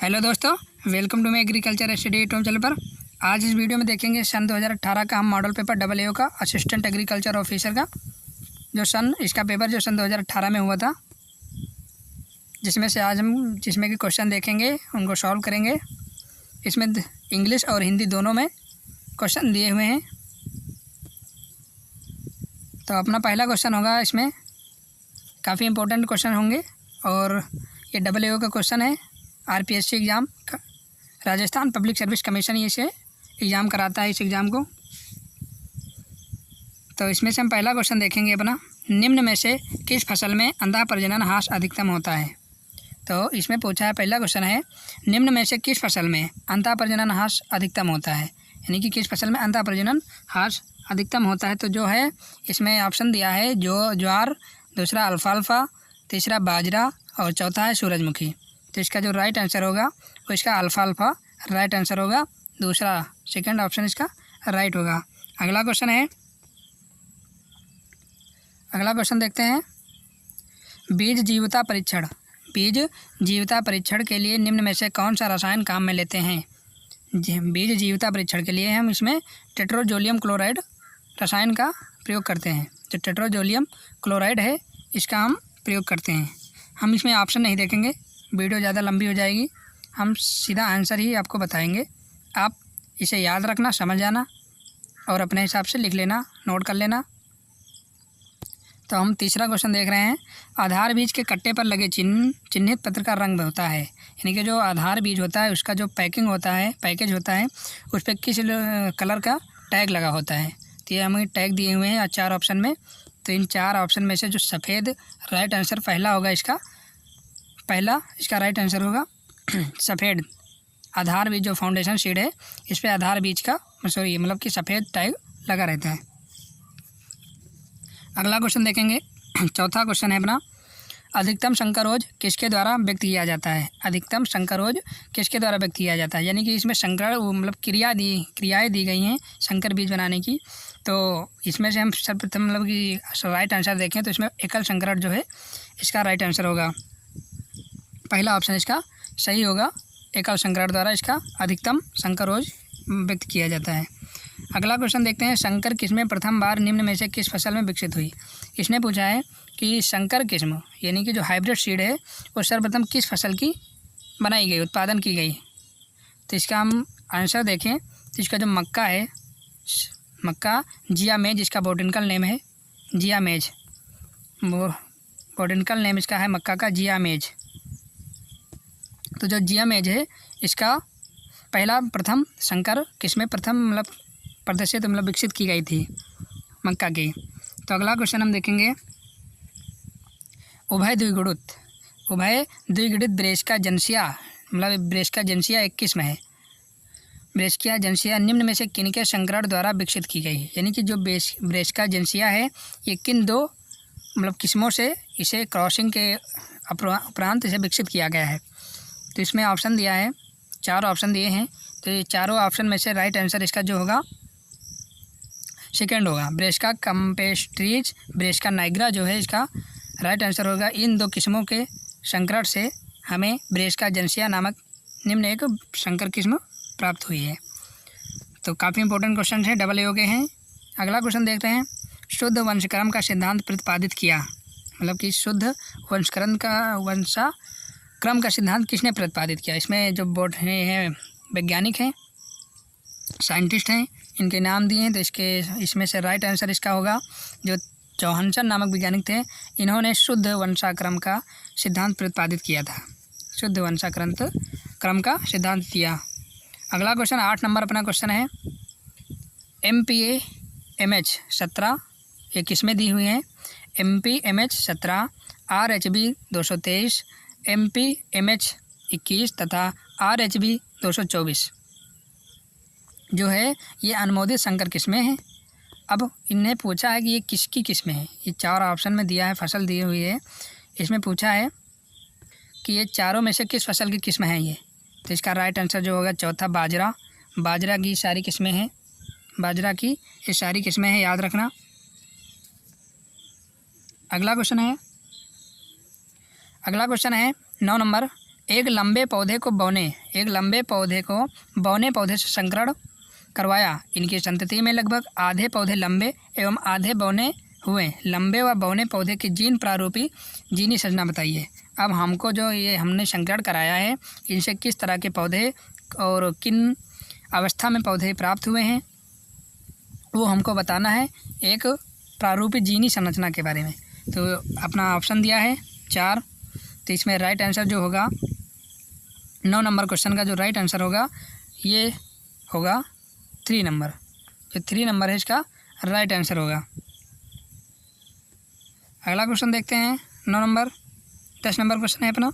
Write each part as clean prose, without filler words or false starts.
Hello दोस्तों, welcome to my agriculture study YouTube channel पर। आज इस वीडियो में देखेंगे सन 2018 का हम मॉडल पेपर AAO का असिस्टेंट एग्रीकल्चर ऑफिसर का इसका पेपर जो सन 2018 में हुआ था, जिसमें से आज हम जिसमें कि क्वेश्चन देखेंगे, उनको सॉल्व करेंगे। इसमें इंग्लिश और हिंदी दोनों में क्वेश्चन दिए हुए हैं। तो अपना पहला क्वेश्चन होगा, इसमें काफ़ी इंपॉर्टेंट क्वेश्चन होंगे और ये AAO का क्वेश्चन है। RPSC एग्ज़ाम का, राजस्थान पब्लिक सर्विस कमीशन ये से एग्ज़ाम कराता है इस एग्ज़ाम को। तो इसमें से हम पहला क्वेश्चन देखेंगे अपना, निम्न में से किस फसल में अंधा प्रजनन ह्रास अधिकतम होता है। तो इसमें पूछा है, पहला क्वेश्चन है, निम्न में से किस फसल में अंधा प्रजनन ह्रास अधिकतम होता है, यानी कि किस फसल में अंधा प्रजनन ह्रास अधिकतम होता है। तो जो है इसमें ऑप्शन दिया है, जो ज्वार, दूसरा अल्फाल्फा, तीसरा बाजरा और चौथा है सूरजमुखी। तो इसका जो राइट आंसर होगा वो इसका अल्फाल्फा राइट आंसर होगा, दूसरा सेकंड ऑप्शन इसका राइट होगा। अगला क्वेश्चन है, अगला क्वेश्चन देखते हैं, बीज जीवता परीक्षण। बीज जीवता परीक्षण के लिए निम्न में से कौन सा रसायन काम में लेते हैं। बीज जीवता परीक्षण के लिए हम इसमें टेट्रोजोलियम क्लोराइड रसायन का प्रयोग करते हैं। जो टेट्रोजोलियम क्लोराइड है, इसका हम प्रयोग करते हैं। हम इसमें ऑप्शन नहीं देखेंगे, वीडियो ज़्यादा लंबी हो जाएगी। हम सीधा आंसर ही आपको बताएंगे। आप इसे याद रखना, समझ जाना और अपने हिसाब से लिख लेना, नोट कर लेना। तो हम तीसरा क्वेश्चन देख रहे हैं, आधार बीज के कट्टे पर लगे चिन्हित पत्र का रंग होता है, यानी कि जो आधार बीज होता है उसका जो पैकेज होता है उस पर किस कलर का टैग लगा होता है। तो ये हमें टैग दिए हुए हैं 4 ऑप्शन में। तो इन 4 ऑप्शन में से जो सफ़ेद राइट आंसर पहला होगा, इसका राइट आंसर होगा सफ़ेद। आधार बीज जो फाउंडेशन सीड है, इस पर आधार बीज का मतलब कि सफ़ेद टैग लगा रहता है। अगला क्वेश्चन देखेंगे, चौथा क्वेश्चन है अपना, अधिकतम संकरोज किसके द्वारा व्यक्त किया जाता है। अधिकतम संकरोज किसके द्वारा व्यक्त किया जाता है, यानी कि इसमें संकर मतलब क्रियाएँ दी गई हैं संकर बीज बनाने की। तो इसमें से हम सर्वप्रथम मतलब कि राइट आंसर देखें तो इसमें एकल संकरण जो है इसका राइट आंसर होगा। पहला ऑप्शन इसका सही होगा, एकल संकरण द्वारा इसका अधिकतम संकरोज व्यक्त किया जाता है। अगला क्वेश्चन देखते हैं, संकर किस्में प्रथम बार निम्न में से किस फसल में विकसित हुई। इसने पूछा है कि संकर किस्म यानी कि जो हाइब्रिड सीड है वो सर्वप्रथम किस फसल की बनाई गई, उत्पादन की गई। तो इसका हम आंसर देखें तो इसका जो मक्का है, मक्का जिया मेज इसका बोटेनिकल नेम है, जिया मेज। वो बोटेनिकल नेम इसका है मक्का का जिया मेज। तो जो जिया मेज है, इसका प्रथम संकर किस्में प्रथम मतलब प्रदर्शित मतलब विकसित की गई थी मक्का की। तो अगला क्वेश्चन हम देखेंगे, उभय द्विगुणित ब्रेस्का जंसिया मतलब ब्रेस्का जंसिया एक किस्म है। ब्रेस्का जंसिया निम्न में से किनके संकरण द्वारा विकसित की गई, यानी कि जो ब्रेस्का जंसिया है ये किन 2 मतलब किस्मों से इसे क्रॉसिंग के उपरांत इसे विकसित किया गया है। तो इसमें ऑप्शन दिया है, 4 ऑप्शन दिए हैं। तो ये चारों ऑप्शन में से राइट आंसर इसका जो होगा सेकेंड होगा, ब्रेस्का कैम्पेस्ट्रीज, ब्रेस्का नाइग्रा जो है इसका राइट आंसर होगा। इन 2 किस्मों के संकरण से हमें ब्रेस्का जंसिया नामक निम्न एक संकर किस्म प्राप्त हुई है। तो काफ़ी इंपॉर्टेंट क्वेश्चन है, AAO के हैं। अगला क्वेश्चन देखते हैं, शुद्ध वंशक्रम का सिद्धांत प्रतिपादित किया, मतलब कि शुद्ध वंशक्रम का सिद्धांत किसने प्रतिपादित किया। इसमें जो बोर्ड हैं वैज्ञानिक हैं, साइंटिस्ट हैं, इनके नाम दिए हैं। तो इसमें से राइट आंसर इसका होगा, जो जोहानसन नामक वैज्ञानिक थे, इन्होंने शुद्ध वंशाक्रम का सिद्धांत प्रतिपादित किया था। शुद्ध वंशाक्रम का सिद्धांत दिया। अगला क्वेश्चन 8 नंबर अपना क्वेश्चन है, MPA-MH 17 ये किस्में दी हुई हैं, MPA-MH 17, RHB 223, MPA-MH 21 तथा RHB 224 जो है ये अनुमोदित संकर किस्में हैं। अब इन्हें पूछा है कि ये किसकी किस्में हैं। ये 4 ऑप्शन में दिया है, फसल दी हुई है। इसमें पूछा है कि ये चारों में से किस फसल की किस्म है ये। तो इसका राइट आंसर जो होगा चौथा बाजरा की सारी किस्में हैं, बाजरा की ये सारी किस्में हैं, याद रखना। अगला क्वेश्चन है 9 नंबर, एक लंबे पौधे को बौने पौधे से संकरण करवाया। इनकी संतति में लगभग आधे पौधे लंबे एवं आधे बौने हुए। लंबे व बौने पौधे की जीन प्रारूपी जीनी संरचना बताइए। अब हमको जो ये हमने संकरण कराया है, इनसे किस तरह के पौधे और किन अवस्था में पौधे प्राप्त हुए हैं वो हमको बताना है, एक प्रारूपी जीनी संरचना के बारे में। तो अपना ऑप्शन दिया है 4, तो इसमें राइट आंसर जो होगा 9 नंबर क्वेश्चन का जो राइट आंसर होगा ये होगा 3 नंबर। जो 3 नंबर है इसका राइट आंसर होगा। अगला क्वेश्चन देखते हैं 9 नंबर 10 नंबर क्वेश्चन है अपना।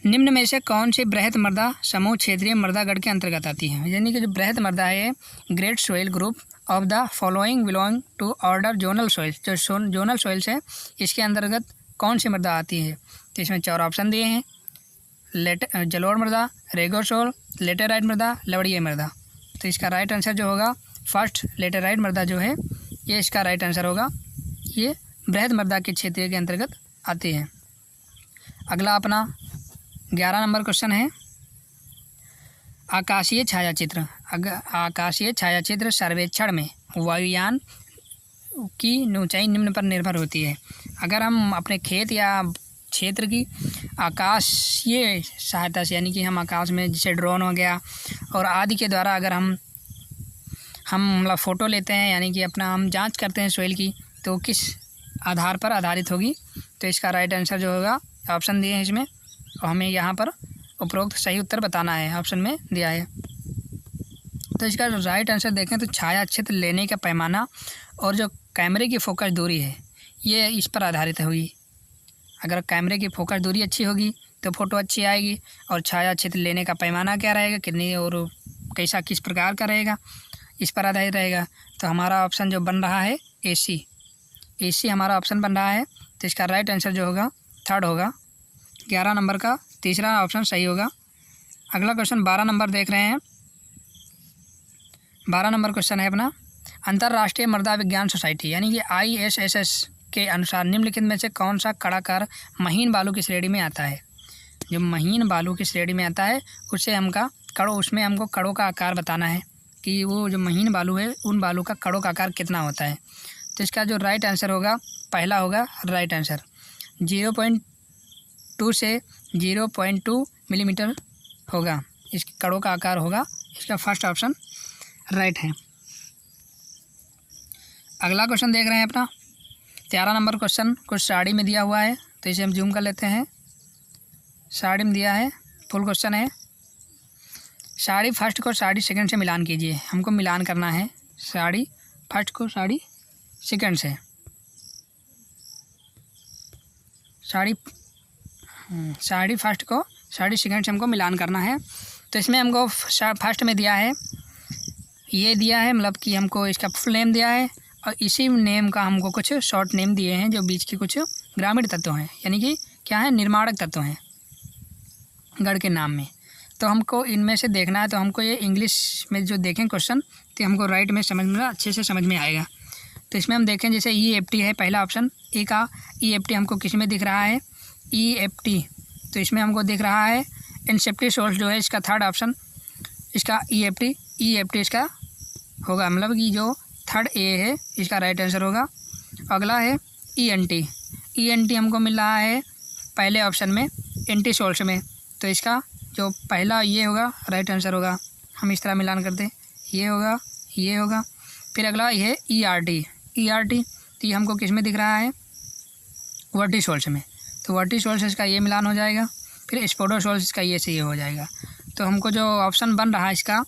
निम्न में से कौन सी बृहत मृदा समूह क्षेत्रीय मृदा गण के अंतर्गत आती है। यानी कि जो बृहत मृदा है great soil group of the following belong to order zonal soils. जो जोनल सोइल्स है इसके अंतर्गत कौन सी मृदा आती है। तो इसमें 4 ऑप्शन दिए हैं, जलोढ़ मृदा, रेगोसोल, लेटेराइट मृदा, लवणीय मृदा। तो इसका राइट आंसर जो होगा फर्स्ट लेटेराइट मृदा जो है ये इसका राइट आंसर होगा। ये बृहत मृदा के क्षेत्र के अंतर्गत आती है। अगला अपना 11 नंबर क्वेश्चन है आकाशीय छायाचित्र। आकाशीय छायाचित्र सर्वेक्षण में वायुयान की ऊंचाई निम्न पर निर्भर होती है। अगर हम अपने खेत या क्षेत्र की आकाशीय सहायता से, यानी कि हम आकाश में जैसे ड्रोन हो गया और आदि के द्वारा अगर हम मतलब फ़ोटो लेते हैं, यानी कि अपना हम जांच करते हैं सोइल की, तो किस आधार पर आधारित होगी। तो इसका राइट आंसर जो होगा ऑप्शन दिए हैं इसमें, और हमें यहाँ पर उपरोक्त सही उत्तर बताना है, ऑप्शन में दिया है। तो इसका राइट आंसर देखें तो छाया क्षेत्र लेने का पैमाना और जो कैमरे की फोकस दूरी है ये इस पर आधारित होगी। अगर कैमरे की फोकस दूरी अच्छी होगी तो फ़ोटो अच्छी आएगी, और छाया क्षेत्र लेने का पैमाना क्या रहेगा, कितनी और कैसा किस प्रकार का रहेगा, इस पर आधारित रहेगा। तो हमारा ऑप्शन जो बन रहा है AC हमारा ऑप्शन बन रहा है। तो इसका राइट आंसर जो होगा 3rd होगा। 11 नंबर का तीसरा ऑप्शन सही होगा। अगला क्वेश्चन 12 नंबर देख रहे हैं। 12 नंबर क्वेश्चन है अपना अंतर्राष्ट्रीय मृदा विज्ञान सोसाइटी यानी कि ISSS के अनुसार निम्नलिखित में से कौन सा कड़ाकार महीन बालू की श्रेणी में आता है। जो महीन बालू की श्रेणी में आता है उसमें हमको कड़ों का आकार बताना है कि वो जो महीन बालू है उन बालू का कड़ों का आकार कितना होता है। तो इसका जो राइट आंसर होगा पहला होगा राइट आंसर, 0.2 से 0.2 मिलीमीटर होगा इसके कड़ों का आकार होगा। इसका फर्स्ट ऑप्शन राइट है। अगला क्वेश्चन देख रहे हैं अपना 13 नंबर क्वेश्चन कुछ साड़ी में दिया हुआ है, तो इसे हम जूम कर लेते हैं। साड़ी में दिया है, फुल क्वेश्चन है। साड़ी फर्स्ट को साड़ी सेकंड से मिलान कीजिए। हमको मिलान करना है साड़ी फर्स्ट को साड़ी सेकंड से। साड़ी फर्स्ट को साड़ी सेकंड से हमको मिलान करना है। तो इसमें हमको फर्स्ट में दिया है ये दिया है, मतलब कि हमको इसका फुल नेम दिया है और इसी नेम का हमको कुछ शॉर्ट नेम दिए हैं जो बीच के कुछ ग्रामीण तत्व हैं, यानी कि क्या है निर्माणक तत्व हैं गढ़ के नाम में। तो हमको इनमें से देखना है। तो हमको ये इंग्लिश में जो देखें क्वेश्चन तो हमको राइट में समझ में अच्छे से समझ में आएगा। तो इसमें हम देखें जैसे EFT है पहला ऑप्शन, ए का EFT हमको किस में दिख रहा है EFT, तो इसमें हमको दिख रहा है इंसेप्टी सोर्स जो है इसका थर्ड ऑप्शन, इसका EFT इसका होगा, मतलब कि जो थर्ड ए है इसका राइट आंसर होगा। अगला है ENT हमको मिल रहा है पहले ऑप्शन में एंटी सोल्स में, तो इसका जो पहला ये होगा राइट आंसर होगा। हम इस तरह मिलान करते ये होगा। फिर अगला ये है ERT तो ये हमको किस में दिख रहा है वर्टिसोल्स में, तो वर्टिसोल्स इसका ये मिलान हो जाएगा। फिर स्पोडोसोल्स इसका ये से ये हो जाएगा। तो हमको जो ऑप्शन बन रहा है इसका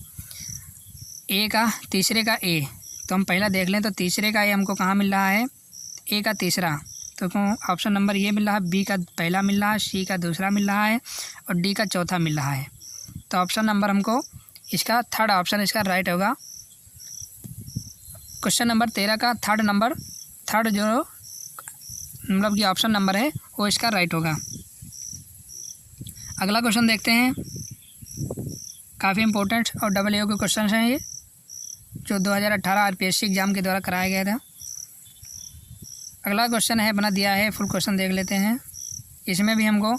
ए का तीसरे का ए, तो हम पहला देख लें तो तीसरे का ए हमको कहाँ मिल रहा है ए का तीसरा, तो ऑप्शन नंबर ये मिल रहा है, बी का पहला मिल रहा है, सी का दूसरा मिल रहा है और डी का चौथा मिल रहा है। तो ऑप्शन नंबर हमको इसका थर्ड ऑप्शन इसका राइट होगा। क्वेश्चन नंबर 13 का थर्ड जो मतलब कि ऑप्शन नंबर है वो इसका राइट होगा। अगला क्वेश्चन देखते हैं, काफ़ी इंपॉर्टेंट और AA के क्वेश्चन हैं ये जो 2018 RPSC एग्ज़ाम के द्वारा कराया गया था। अगला क्वेश्चन है बना दिया है, फुल क्वेश्चन देख लेते हैं। इसमें भी हमको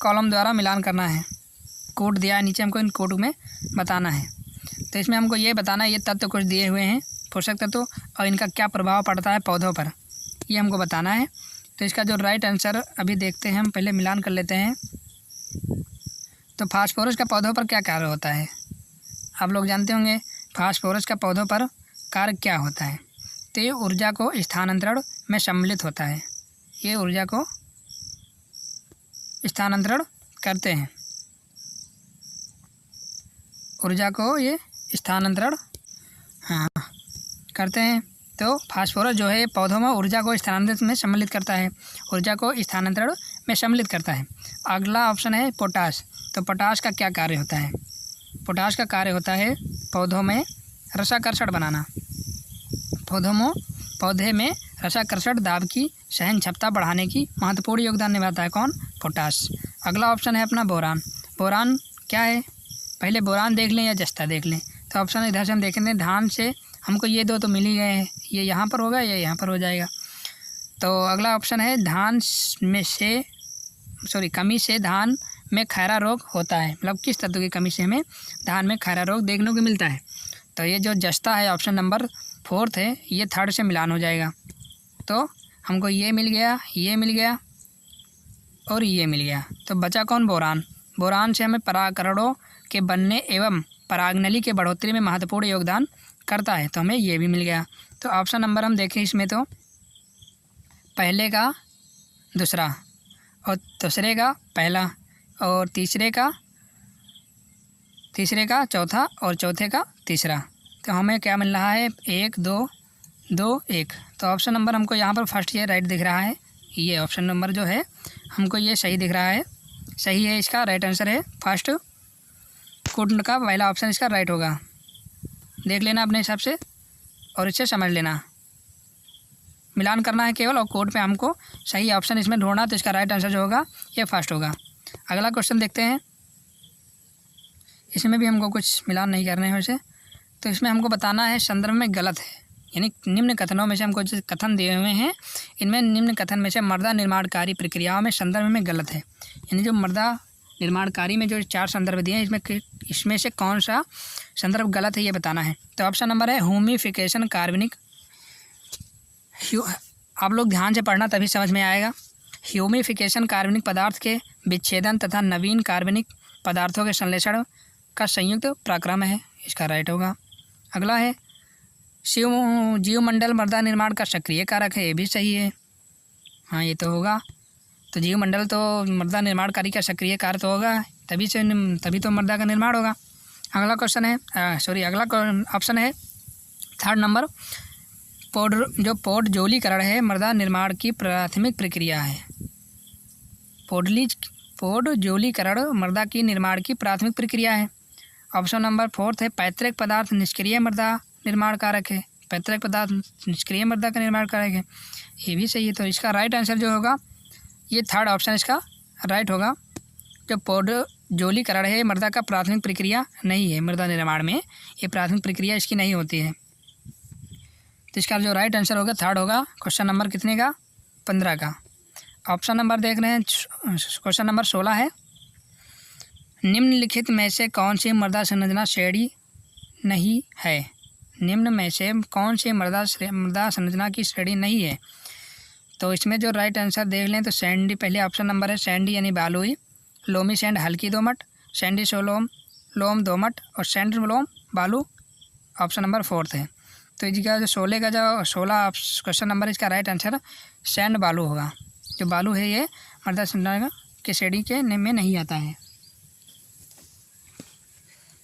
कॉलम द्वारा मिलान करना है। कोड दिया है नीचे, हमको इन कोड में बताना है। तो इसमें हमको ये बताना है, ये तत्व कुछ दिए हुए हैं पोषक तत्व और इनका क्या प्रभाव पड़ता है पौधों पर, ये हमको बताना है। तो इसका जो राइट आंसर अभी देखते हैं, हम पहले मिलान कर लेते हैं। तो फास्फोरस का पौधों पर क्या कार्य होता है, आप लोग जानते होंगे फास्फोरस का पौधों पर कार्य क्या होता है। तो ये ऊर्जा को स्थानांतरण में सम्मिलित होता है, ये ऊर्जा को स्थानांतरण करते हैं, ऊर्जा को ये स्थानांतरण करते हैं। तो फास्फोरस जो है पौधों में ऊर्जा को स्थानांतरण में सम्मिलित करता है, ऊर्जा को स्थानांतरण में सम्मिलित करता है। अगला ऑप्शन है पोटाश। तो पोटाश का क्या कार्य होता है, पोटाश का कार्य होता है पौधों में रसाकर्षण बनाना, पौधे में रसाकर्षण दाब की सहन क्षमता बढ़ाने की महत्वपूर्ण योगदान निभाता है कौन, पोटाश। अगला ऑप्शन है अपना बोरान। बोरान क्या है, पहले बोरान देख लें या जस्ता देख लें। तो ऑप्शन इधर से हम देखेंगे, धान से हमको ये दो तो मिल ही गए हैं, ये यहाँ पर होगा या यहाँ पर हो जाएगा। तो अगला ऑप्शन है कमी से धान में खैरा रोग होता है, मतलब किस तत्व की कमी से हमें धान में खैरा रोग देखने को मिलता है। तो ये जो जस्ता है ऑप्शन नंबर 4 है, ये 3rd से मिलान हो जाएगा। तो हमको ये मिल गया, ये मिल गया और ये मिल गया। तो बचा कौन, बोरान। बोरान से हमें परागकणों के बनने एवं परागनली के बढ़ोतरी में महत्वपूर्ण योगदान करता है, तो हमें ये भी मिल गया। तो ऑप्शन नंबर हम देखें इसमें, तो पहले का दूसरा और दूसरे का पहला और तीसरे का चौथा और चौथे का तीसरा। तो हमें क्या मिल रहा है, 1 2 2 1। तो ऑप्शन नंबर हमको यहाँ पर फर्स्ट ये राइट दिख रहा है, ये ऑप्शन नंबर जो है हमको ये सही दिख रहा है, सही है, इसका राइट आंसर है फर्स्ट। कोड का पहला ऑप्शन इसका राइट होगा, देख लेना अपने हिसाब से और इसे समझ लेना। मिलान करना है केवल और कोड पे हमको सही ऑप्शन इसमें ढूंढना, तो इसका राइट आंसर जो होगा ये फर्स्ट होगा। अगला क्वेश्चन देखते हैं, इसमें भी हमको कुछ मिलान नहीं करने हैं वैसे। तो इसमें हमको बताना है संदर्भ में गलत है, यानी निम्न कथनों में से हमको जो कथन दिए हुए हैं, इनमें निम्न कथन में से मृदा निर्माणकारी प्रक्रियाओं में संदर्भ में गलत है, यानी जो मृदा निर्माणकारी में जो 4 संदर्भ दिए हैं, इसमें से कौन सा संदर्भ गलत है ये बताना है। तो ऑप्शन नंबर है ह्यूमिफिकेशन कार्बनिक। आप लोग ध्यान से पढ़ना तभी समझ में आएगा। ह्यूमिफिकेशन कार्बनिक पदार्थ के विच्छेदन तथा नवीन कार्बनिक पदार्थों के संश्लेषण का संयुक्त प्रक्रम है, इसका राइट होगा। अगला है जीवमंडल मृदा निर्माण का सक्रिय कारक है, ये भी सही है, हाँ ये तो होगा। तो जीवमंडल तो मृदा निर्माणकारी का सक्रिय कारक तो होगा, तभी तो मृदा का निर्माण होगा। अगला क्वेश्चन है अगला ऑप्शन है 3rd नंबर, पोडजोलीकरण है मृदा निर्माण की प्राथमिक प्रक्रिया है। पोडजोलीकरण मृदा की निर्माण की प्राथमिक प्रक्रिया है। ऑप्शन नंबर 4 है पैतृक पदार्थ निष्क्रिय मृदा निर्माण कारक है, पैतृक पदार्थ निष्क्रिय मृदा का निर्माण कारक है, ये भी सही है। तो इसका राइट आंसर जो होगा ये 3rd ऑप्शन इसका राइट होगा। जो पोडजोलीकरण है मृदा का प्राथमिक प्रक्रिया नहीं है, मृदा निर्माण में ये प्राथमिक प्रक्रिया इसकी नहीं होती है। तो इसका जो राइट आंसर होगा 3rd होगा। क्वेश्चन नंबर कितने का, 15 का। ऑप्शन नंबर देख रहे हैं, क्वेश्चन नंबर 16 है, निम्नलिखित में से कौन सी मृदा संरचना श्रेणी नहीं है। निम्न में से कौन सी मृदा संरचना की श्रेणी नहीं है। तो इसमें जो राइट आंसर देख लें तो सैंडी, पहले ऑप्शन नंबर है सैंडी यानी बालुई, लोमी सैंड हल्की दोमट, सैंडी सोलोम लोम दोमट और सैंड लोम बालू ऑप्शन नंबर 4 है। तो इसका जो 16 क्वेश्चन नंबर इसका राइट आंसर सैंड बालू होगा। जो बालू है ये मृदा संरचना के श्रेणी के में नहीं आता है।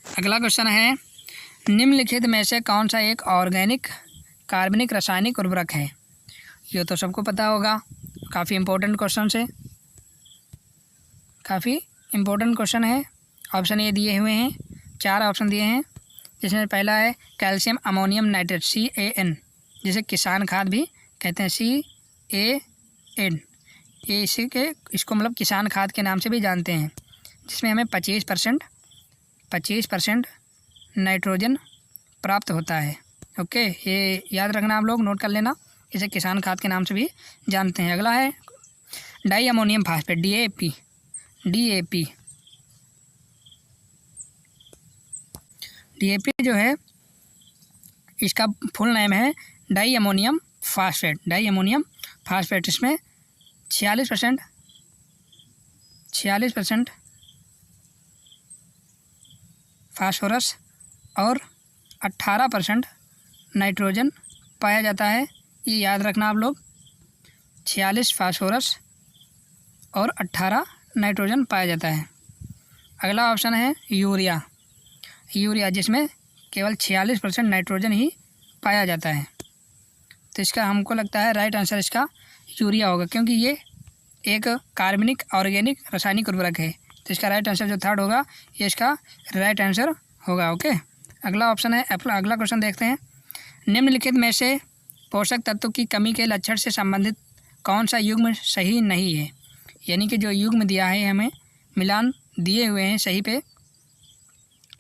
अगला क्वेश्चन है, निम्नलिखित में से कौन सा एक ऑर्गेनिक कार्बनिक रासायनिक उर्वरक है। ये तो सबको पता होगा, काफ़ी इम्पोर्टेंट क्वेश्चन है, काफ़ी इम्पोर्टेंट क्वेश्चन है। ऑप्शन ये दिए हुए हैं, 4 ऑप्शन दिए हैं, जिसमें पहला है कैल्शियम अमोनियम नाइट्रेट CAN, जिसे किसान खाद भी कहते हैं, CAN, ये इसको मतलब किसान खाद के नाम से भी जानते हैं, जिसमें हमें 25% नाइट्रोजन प्राप्त होता है। ओके, ये याद रखना, आप लोग नोट कर लेना, इसे किसान खाद के नाम से भी जानते हैं। अगला है di ammonium phosphate DAP, DAP। DAP जो है इसका फुल नेम है di ammonium phosphate. Di ammonium phosphate. इसमें 46% फास्फोरस और 18% नाइट्रोजन पाया जाता है। ये याद रखना आप लोग, 46 फास्फोरस और 18 नाइट्रोजन पाया जाता है। अगला ऑप्शन है यूरिया। यूरिया जिसमें केवल 46% नाइट्रोजन ही पाया जाता है। तो इसका हमको लगता है राइट आंसर इसका यूरिया होगा, क्योंकि ये एक कार्बनिक ऑर्गेनिक रासायनिक उर्वरक है। तो इसका राइट आंसर जो थर्ड होगा ये इसका राइट आंसर होगा। ओके, अगला ऑप्शन है, अगला क्वेश्चन देखते हैं। निम्नलिखित में से पोषक तत्व की कमी के लक्षण से संबंधित कौन सा युग्म सही नहीं है? यानी कि जो युग्म दिया है हमें, मिलान दिए हुए हैं सही पे,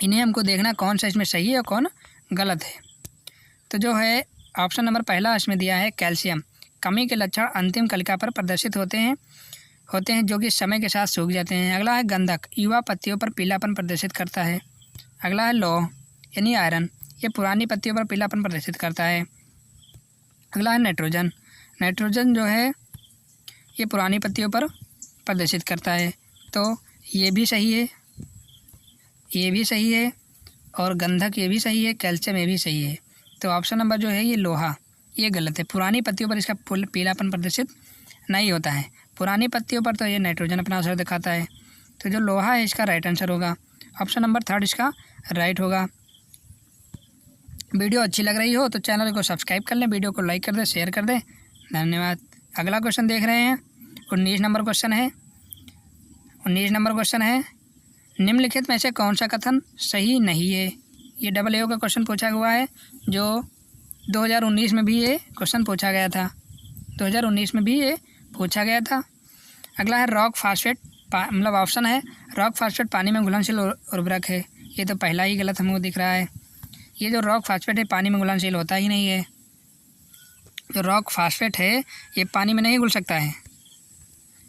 इन्हें हमको देखना कौन सा इसमें सही है और कौन गलत है। तो जो है ऑप्शन नंबर पहला इसमें दिया है कैल्शियम। कमी के लक्षण अंतिम कलिका पर प्रदर्शित होते हैं जो कि समय के साथ सूख जाते हैं। अगला है गंधक, युवा पत्तियों पर पीलापन प्रदर्शित करता है। अगला है लौह यानी आयरन, ये पुरानी पत्तियों पर पीलापन प्रदर्शित करता है। अगला है नाइट्रोजन। नाइट्रोजन जो है ये पुरानी पत्तियों पर प्रदर्शित करता है। तो ये भी सही है, ये भी सही है, और गंधक ये भी सही है, कैल्शियम ये भी सही है। तो ऑप्शन नंबर जो है ये लोहा, ये गलत है। पुरानी पत्तियों पर इसका पीलापन प्रदर्शित नहीं होता है। पुरानी पत्तियों पर तो ये नाइट्रोजन अपना असर दिखाता है। तो जो लोहा है इसका राइट आंसर होगा। ऑप्शन नंबर थर्ड इसका राइट होगा। वीडियो अच्छी लग रही हो तो चैनल को सब्सक्राइब कर लें, वीडियो को लाइक कर दें, शेयर कर दें। धन्यवाद। अगला क्वेश्चन देख रहे हैं, 19 नंबर क्वेश्चन है। 19 नंबर क्वेश्चन है, निम्नलिखित में से कौन सा कथन सही नहीं है? ये डबल AO का क्वेश्चन पूछा हुआ है, जो 2019 में भी ये क्वेश्चन पूछा गया था। 2019 में भी ये पूछा गया था। अगला है रॉक फास्फेट, मतलब ऑप्शन है रॉक फास्फेट पानी में घुलनशील उर्वरक है। ये तो पहला ही गलत हमको दिख रहा है। ये जो रॉक फास्फेट है पानी में घुलनशील होता ही नहीं है। जो रॉक फास्फेट है ये पानी में नहीं घुल सकता है।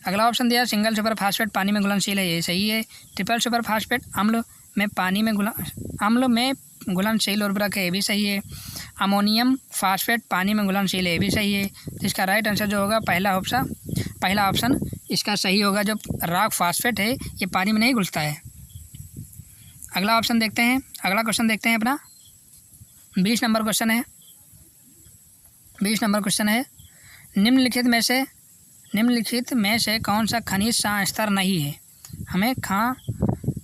अगला ऑप्शन दिया सिंगल सुपर फास्फेट पानी में घुलनशील है, ये सही है। ट्रिपल सुपर फास्फेट अम्ल में घुलनशील उर्वरक है, ये भी सही है। अमोनियम फास्फेट पानी में घुलनशील है, ये भी सही है। जिसका राइट आंसर जो होगा पहला ऑप्शन इसका सही होगा। जो रॉक फास्फेट है ये पानी में नहीं घुलता है। अगला ऑप्शन देखते हैं, अगला क्वेश्चन देखते हैं अपना 20 नंबर क्वेश्चन है। 20 नंबर क्वेश्चन है, निम्नलिखित में से कौन सा खनिज सांस्तर नहीं है? हमें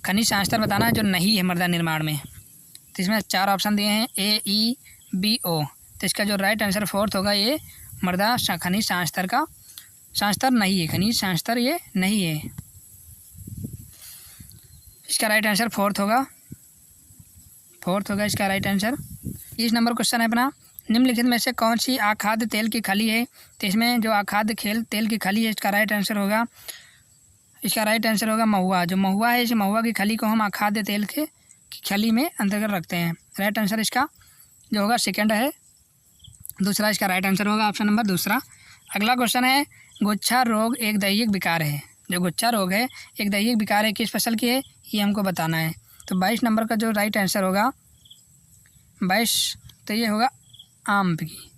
खनिज सांस्तर बताना है जो नहीं है मृदा निर्माण में। तो इसमें 4 ऑप्शन दिए हैं AEBO। तो इसका जो राइट आंसर फोर्थ होगा ये मृदा खनिज सांस्तर नहीं है, खनिज सांस्तर ये नहीं है। इसका राइट आंसर फोर्थ होगा इसका राइट आंसर। 20 नंबर क्वेश्चन है अपना, निम्नलिखित में से कौन सी आखाद्य तेल की खली है? तो इसमें जो आखाद्य तेल की खली है इसका राइट आंसर होगा महुआ। जो महुआ है इस महुआ की खली को हम आखाद्य तेल की खली में अंतर्गत रखते हैं। राइट आंसर इसका जो होगा सेकंड है, दूसरा इसका राइट आंसर होगा ऑप्शन नंबर दूसरा। अगला क्वेश्चन है, गुच्छा रोग एक दैहिक विकार है। जो गुच्छा रोग है एक दैहिक विकार है, किस फसल की है ये हमको बताना है। तो 22 नंबर का जो राइट आंसर होगा 22, तो ये होगा आम की।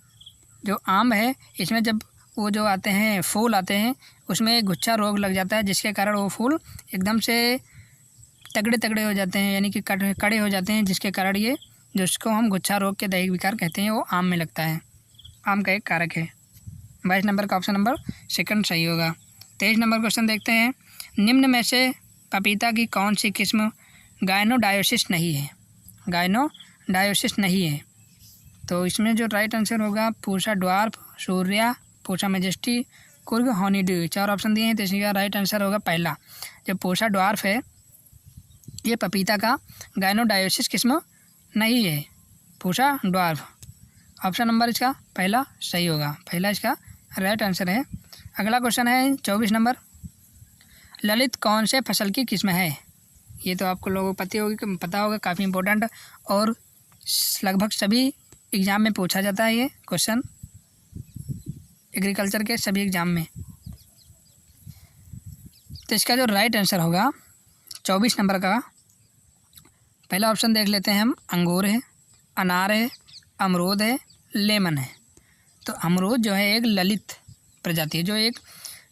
जो आम है इसमें जब वो जो आते हैं फूल आते हैं उसमें गुच्छा रोग लग जाता है, जिसके कारण वो फूल एकदम से तगड़े हो जाते हैं, यानी कि कड़े हो जाते हैं, जिसके कारण ये जिसको हम गुच्छा रोग के दैहिक विकार कहते हैं वो आम में लगता है। आम का एक कारक है। 22 नंबर का ऑप्शन नंबर सेकंड सही होगा। 23 नंबर क्वेश्चन देखते हैं, निम्न में से पपीता की कौन सी किस्म गायनोडायोसिस नहीं है? गायनोडायोसिस नहीं है। तो इसमें जो राइट आंसर होगा Pusa dwarf, Surya, Pusa majesty, Coorg, honeydew. 4 option दिए हैं, तो इसका राइट आंसर होगा पहला। जो पूसा ड्वार्फ है ये पपीता का गायनोडायोसिस किस्म नहीं है, पूसा ड्वार्फ। ऑप्शन नंबर इसका पहला सही होगा, पहला इसका राइट आंसर है। अगला क्वेश्चन है 24 नंबर, ललित कौन से फसल की किस्म है? ये तो आपको लोगों को पता होगा, काफ़ी इंपॉर्टेंट और लगभग सभी एग्ज़ाम में पूछा जाता है ये क्वेश्चन, एग्रीकल्चर के सभी एग्ज़ाम में। तो इसका जो राइट आंसर होगा 24 नंबर का, पहला ऑप्शन देख लेते हैं हम। अंगूर है, अनार है, अमरूद है, लेमन है। तो अमरूद जो है एक ललित प्रजाति है, जो एक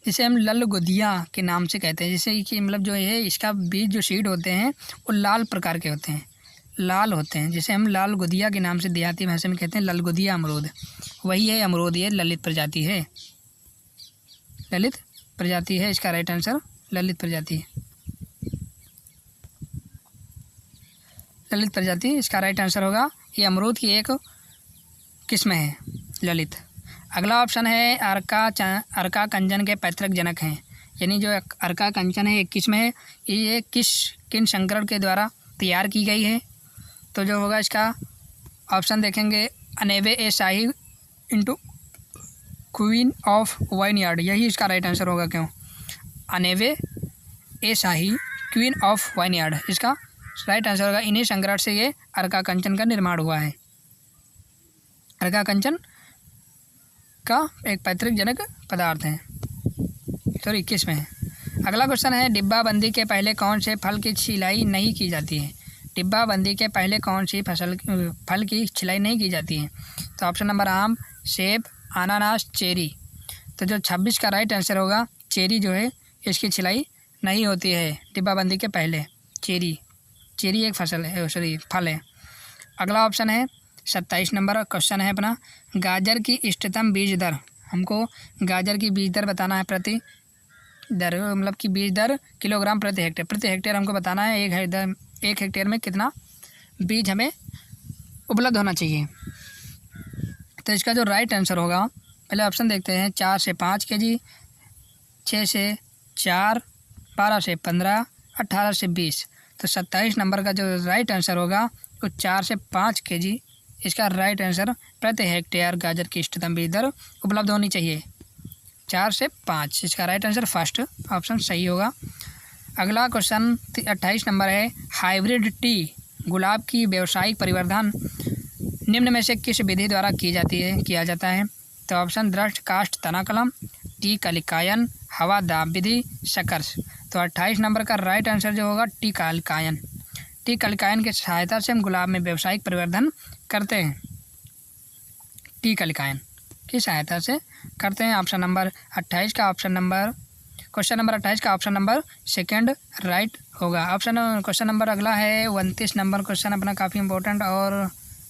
जिसे हम ललगुदिया के नाम से कहते हैं, जिसे कि मतलब जो है इसका बीज जो सीड होते हैं वो लाल प्रकार के होते हैं, लाल होते हैं, जिसे हम लाल गुदिया के नाम से देहाती भाषा में कहते हैं ललगुदिया अमरूद। वही है अमरूद, ये ललित प्रजाति है, ललित प्रजाति है। इसका राइट आंसर ललित प्रजाति है, ललित प्रजाति इसका राइट आंसर होगा। ये अमरूद की एक किस्म है ललित। अगला ऑप्शन है अर्का कंचन के पैतृक जनक हैं, यानी जो अर्का कंचन है एक किस्म है, ये किन संकरण के द्वारा तैयार की गई है। तो जो होगा इसका ऑप्शन देखेंगे अनेवे ए शाही इंटू क्वीन ऑफ वाइनयार्ड, यही इसका राइट आंसर होगा। क्यों? अनेवे ए शाही क्वीन ऑफ वाइनयार्ड इसका राइट आंसर होगा। इन्हीं संकरण से ये अर्का कंचन का निर्माण हुआ है। अर्का कंचन का एक पैतृक जनक पदार्थ है, सॉरी किस्म है। अगला क्वेश्चन है डिब्बाबंदी के पहले कौन से फल की छिलाई नहीं की जाती है? डिब्बाबंदी के पहले कौन सी फल की छिलाई नहीं की जाती है? तो ऑप्शन नंबर आम, सेब, अनानास, चेरी। तो जो 26 का राइट आंसर होगा चेरी जो है इसकी छिलाई नहीं होती है डिब्बाबंदी के पहले। चेरी एक फल है। अगला ऑप्शन है 27 नंबर का क्वेश्चन है अपना, गाजर की इष्टतम बीज दर। हमको गाजर की बीज दर बताना है, प्रति दर मतलब कि बीज दर किलोग्राम प्रति हेक्टेयर हमको बताना है। एक हेक्टेयर में कितना बीज हमें उपलब्ध होना चाहिए। तो इसका जो राइट आंसर होगा, पहले ऑप्शन देखते हैं, 4 से 5 kg, 6 से 4, 12 से 15, 18 से 20। तो 27 नंबर का जो राइट आंसर होगा वो 4 से 5 kg इसका राइट आंसर प्रति हेक्टेयर गाजर की इष्टतम बीज दर उपलब्ध होनी चाहिए। 4 से 5 इसका राइट आंसर फर्स्ट ऑप्शन सही होगा। अगला क्वेश्चन 28 नंबर है, हाइब्रिड टी गुलाब की व्यावसायिक परिवर्धन निम्न में से किस विधि द्वारा किया जाता है? तो ऑप्शन दृष्ट काष्ठ तना कलम, टी कलिकायन, हवा दाब विधि, शकर्ष। तो 28 नंबर का राइट आंसर जो होगा टी कलिकायन। टी कलिकायन की सहायता से हम गुलाब में व्यावसायिक परिवर्धन करते हैं, टी कलिकायन की सहायता से करते हैं। ऑप्शन नंबर 28 का क्वेश्चन नंबर 28 का ऑप्शन नंबर सेकंड राइट होगा। क्वेश्चन नंबर अगला है 29 नंबर क्वेश्चन अपना, काफ़ी इंपॉर्टेंट और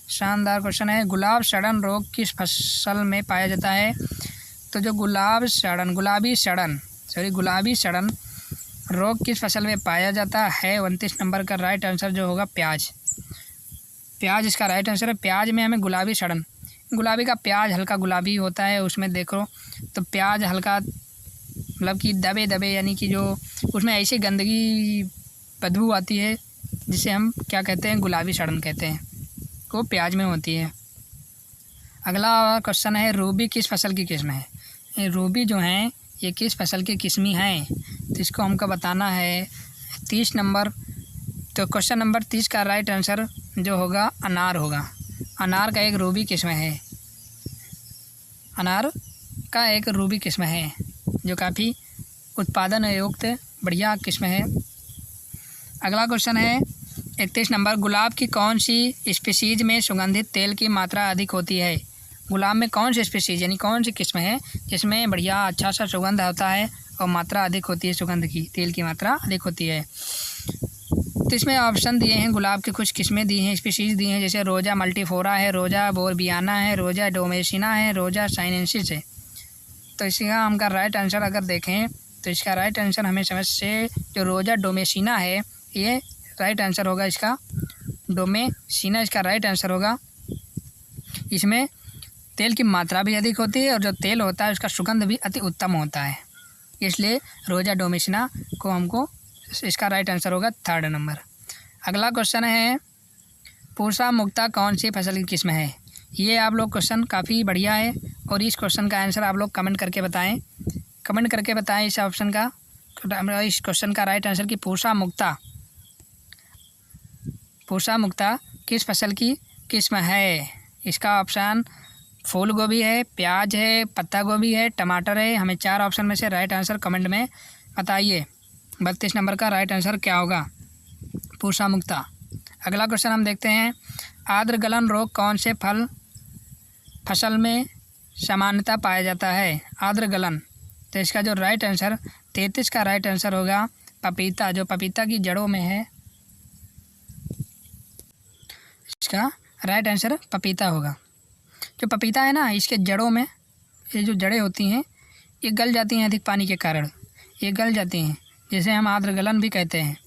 शानदार क्वेश्चन है, गुलाब सड़न रोग किस फसल में पाया जाता है? तो जो गुलाबी सड़न रोग किस फसल में पाया जाता है? 29 नंबर का राइट आंसर जो होगा प्याज इसका राइट आंसर है। प्याज में हमें गुलाबी का प्याज हल्का गुलाबी होता है, उसमें देखो तो प्याज हल्का मतलब कि दबे यानी कि जो उसमें ऐसी गंदगी बदबू आती है जिसे हम क्या कहते हैं? गुलाबी सड़न कहते हैं, वो प्याज में होती है। अगला क्वेश्चन है, रूबी किस फसल की किस्म है? ये रूबी जो हैं ये किस फसल की किस्में हैं? तो इसको हमको बताना है 30 नंबर। तो क्वेश्चन नंबर 30 का राइट आंसर जो होगा अनार होगा। अनार का एक रूबी किस्म है, जो काफ़ी उत्पादन युक्त बढ़िया किस्म है। अगला क्वेश्चन है 31 नंबर, गुलाब की कौन सी स्पीशीज़ में सुगंधित तेल की मात्रा अधिक होती है? गुलाब में कौन सी स्पीशीज़ यानी कौन सी किस्म है जिसमें बढ़िया अच्छा सा सुगंध होता है और मात्रा अधिक होती है, सुगंध की तेल की मात्रा अधिक होती है? तो इसमें ऑप्शन दिए हैं, गुलाब की कुछ किस्में दी हैं, स्पीशीज़ दी हैं, जैसे रोजा मल्टीफोरा है, रोजा बोरबियाना है, रोजा डोमेसिना है, रोजा साइनेंसिस है। तो इसका हमका राइट आंसर अगर देखें तो इसका राइट आंसर हमें समझ से जो रोजा डोमेसिना है ये राइट आंसर होगा। इसका डोमेसिना इसका राइट आंसर होगा। इसमें तेल की मात्रा भी अधिक होती है और जो तेल होता है उसका सुगंध भी अति उत्तम होता है, इसलिए रोजा डोमेसिना को हमको इसका राइट आंसर होगा 3rd नंबर। अगला क्वेश्चन है, पूसा मुक्ता कौन सी फसल की किस्म है? ये आप लोग क्वेश्चन काफ़ी बढ़िया है और इस क्वेश्चन का आंसर आप लोग कमेंट करके बताएं इस ऑप्शन का, इस क्वेश्चन का राइट आंसर कि पूसा मुक्ता किस फसल की किस्म है? इसका ऑप्शन फूल गोभी है, प्याज है, पत्ता गोभी है, टमाटर है। हमें 4 ऑप्शन में से राइट आंसर कमेंट में बताइए। 32 नंबर का राइट आंसर क्या होगा? पूषा मुक्ता। अगला क्वेश्चन हम देखते हैं, आर्द्र गलन रोग कौन से फसल में सामान्यतः पाया जाता है? आर्द्र गलन। तो इसका जो राइट आंसर 33 का राइट आंसर होगा पपीता, जो पपीता की जड़ों में है। इसका राइट आंसर पपीता होगा। जो पपीता है ना, इसके जड़ों में ये जो जड़ें होती हैं ये गल जाती हैं अधिक पानी के कारण, ये गल जाती हैं, जिसे हम आर्द्र गलन भी कहते हैं।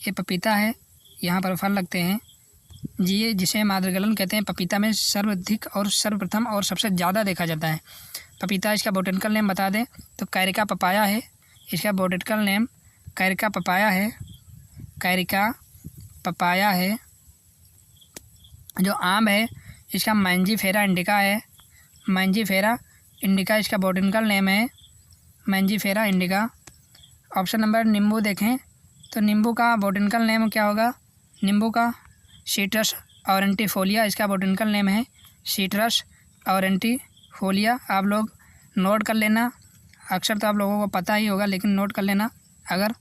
ये पपीता है, यहाँ पर फल लगते हैं जी, जिसे हम आर्द्र गलन कहते हैं। पपीता में सर्वाधिक और सर्वप्रथम और सबसे ज़्यादा देखा जाता है पपीता। इसका बोटेनिकल नेम बता दें तो कैरिका पपाया है। इसका बोटेनिकल नेम कैरिका पपाया है, कैरिका पपाया है। जो आम है इसका मैंजीफेरा इंडिका है, मैंजीफेरा इंडिका इसका बोटेनिकल नेम है, मैंजीफेरा इंडिका। ऑप्शन नंबर नींबू देखें तो नींबू का बोटेनिकल नेम क्या होगा? नींबू का सिट्रस ऑरेंटिफोलिया इसका बोटेनिकल नेम है, सिट्रस ऑरेंटिफोलिया। आप लोग नोट कर लेना, अक्सर तो आप लोगों को पता ही होगा, लेकिन नोट कर लेना अगर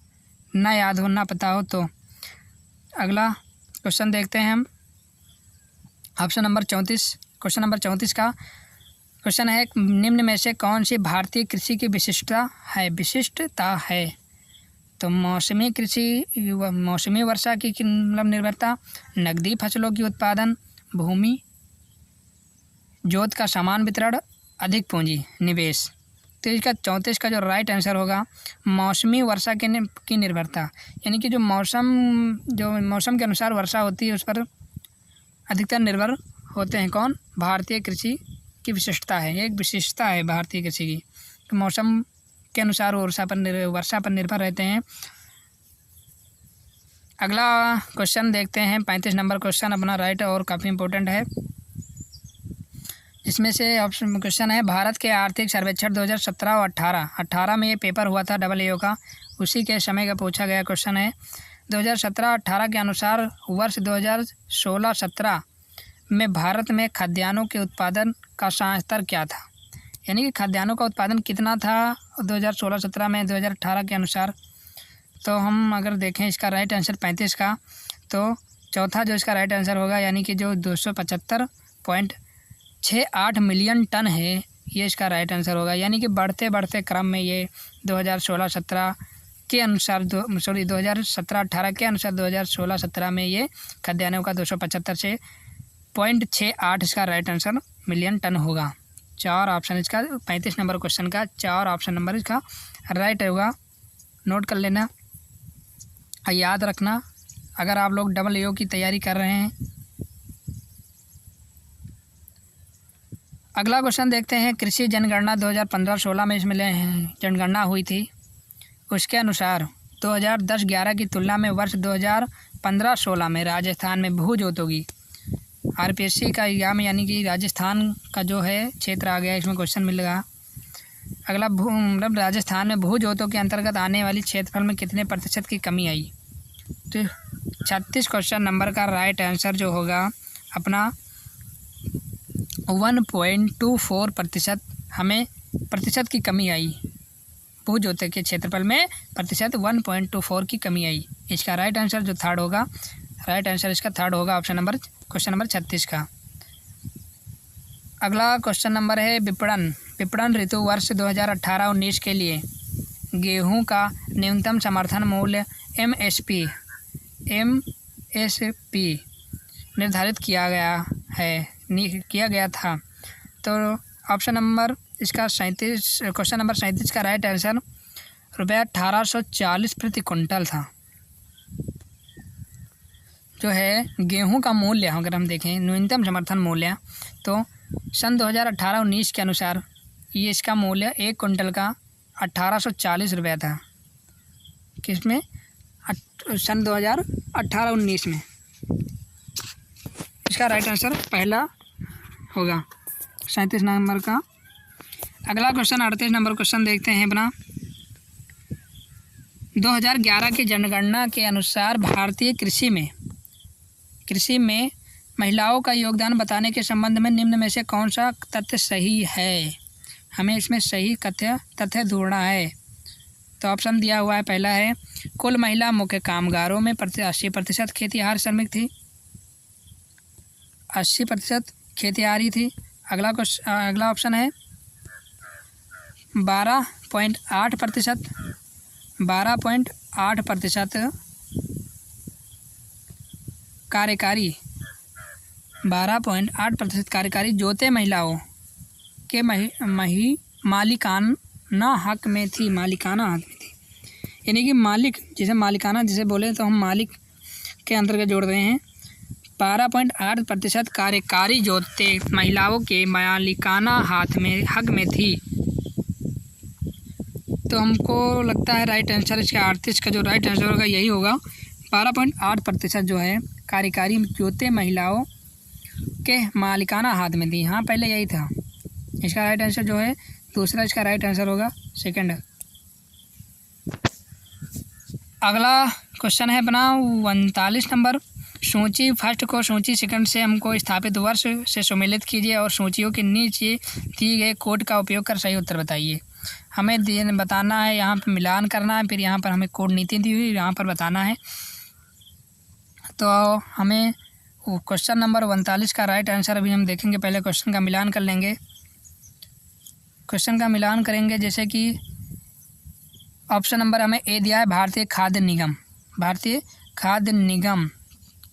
ना याद हो, ना पता हो तो। अगला क्वेश्चन देखते हैं हम, ऑप्शन नंबर 34। क्वेश्चन नंबर 34 का क्वेश्चन है, निम्न में से कौन सी भारतीय कृषि की विशिष्टता है? तो मौसमी कृषि, मौसमी वर्षा की मतलब निर्भरता, नकदी फसलों की उत्पादन, भूमि जोत का समान वितरण, अधिक पूंजी निवेश। तो इसका 34 का जो राइट आंसर होगा मौसमी वर्षा की निर्भरता, यानी कि जो मौसम के अनुसार वर्षा होती है उस पर अधिकतर निर्भर होते हैं। कौन? भारतीय कृषि की विशिष्टता है, एक विशेषता है भारतीय कृषि की, तो मौसम के अनुसार वर्षा पर निर्भर रहते हैं। अगला क्वेश्चन देखते हैं, 35 नंबर क्वेश्चन अपना राइट और काफ़ी इम्पोर्टेंट है। इसमें से ऑप्शन क्वेश्चन है, भारत के आर्थिक सर्वेक्षण 2017 और 18 में ये पेपर हुआ था AAO का, उसी के समय का पूछा गया क्वेश्चन है। 2017-18 के अनुसार वर्ष 2016-17 में भारत में खाद्यान्नों के उत्पादन का स्तर क्या था? यानी कि खाद्यान्नों का उत्पादन कितना था 2016-17 में 2018 के अनुसार? तो हम अगर देखें इसका राइट आंसर 35 का, तो चौथा जो इसका राइट आंसर होगा, यानी कि जो 275.68 मिलियन टन है, ये इसका राइट आंसर होगा। यानी कि बढ़ते बढ़ते क्रम में ये 2016-17 के अनुसार 2017-18 के अनुसार 2016-17 में ये खाद्यान्नों का 275.68 इसका राइट आंसर मिलियन टन होगा। 4 ऑप्शन इसका 35 नंबर क्वेश्चन का 4 ऑप्शन नंबर इसका राइट होगा। नोट कर लेना, याद रखना अगर आप लोग AAO की तैयारी कर रहे हैं। अगला क्वेश्चन देखते हैं, कृषि जनगणना 2015-16 में इसमें जनगणना हुई थी, उसके अनुसार 2010-11 की तुलना में वर्ष 2015-16 में राजस्थान में भू जोत होगी। RPSC का एग्जाम, यानी कि राजस्थान का जो है क्षेत्र आ गया, इसमें क्वेश्चन मिलेगा। अगला मतलब राजस्थान में भू जोतों के अंतर्गत आने वाली क्षेत्रफल में कितने प्रतिशत की कमी आई? तो 36 क्वेश्चन नंबर का राइट आंसर जो होगा अपना 1.24% हमें प्रतिशत की कमी आई। भू जोते के क्षेत्रफल में प्रतिशत 1.24 की कमी आई। इसका राइट आंसर जो थर्ड होगा, राइट आंसर इसका थर्ड होगा क्वेश्चन नंबर 36 का। अगला क्वेश्चन नंबर है, विपणन ऋतु वर्ष 2018-19 के लिए गेहूं का न्यूनतम समर्थन मूल्य MSP निर्धारित किया गया था। तो ऑप्शन नंबर इसका 37, क्वेश्चन नंबर 37 का राइट आंसर ₹1840 प्रति क्विंटल था। जो है गेहूं का मूल्य, अगर हम देखें न्यूनतम समर्थन मूल्य, तो सन 2018-19 के अनुसार ये इसका मूल्य 1 क्विंटल का ₹1840 था। किसमें? सन 2018-19 में। इसका राइट आंसर पहला होगा 37 नंबर का। अगला क्वेश्चन 38 नंबर क्वेश्चन देखते हैं अपना। 2011 की जनगणना के अनुसार भारतीय कृषि में महिलाओं का योगदान बताने के संबंध में निम्न में से कौन सा तथ्य सही है? हमें इसमें सही तथ्य ढूंढना है। तो ऑप्शन दिया हुआ है, पहला है कुल महिला मुख्य कामगारों में 80% खेतिहार श्रमिक थी, 80% खेतिहारी थी। अगला ऑप्शन है 12.8%, 12.8% कार्यकारी, 12.8% कार्यकारी जोते महिलाओं के मालिकाना हक में थी, मालिकाना हक में थी। यानी कि मालिक, जिसे मालिकाना जिसे बोले तो हम मालिक के अंतर्गत जोड़ रहे हैं। 12.8% कार्यकारी जोते महिलाओं के मालिकाना हक में थी। तो हमको लगता है राइट आंसर इसका 38 का जो राइट आंसर होगा यही होगा। 12.8% जो है कार्यकारी जोते महिलाओं के मालिकाना हाथ में थी। हाँ, पहले यही था। इसका राइट आंसर जो है दूसरा, इसका राइट आंसर होगा सेकंड। अगला क्वेश्चन है अपना 39 नंबर। सूची फर्स्ट को सूची सेकंड से हमको स्थापित वर्ष से सम्मिलित कीजिए और सूचियों के नीचे दिए गए कोड का उपयोग कर सही उत्तर बताइए। हमें बताना है, यहाँ पर मिलान करना है, फिर यहाँ पर हमें कोड नीति दी हुई यहाँ पर बताना है। तो हमें क्वेश्चन नंबर 39 का राइट आंसर अभी हम देखेंगे। पहले क्वेश्चन का मिलान कर लेंगे। क्वेश्चन का मिलान करेंगे, जैसे कि ऑप्शन नंबर हमें ए दिया है भारतीय खाद्य निगम। भारतीय खाद्य निगम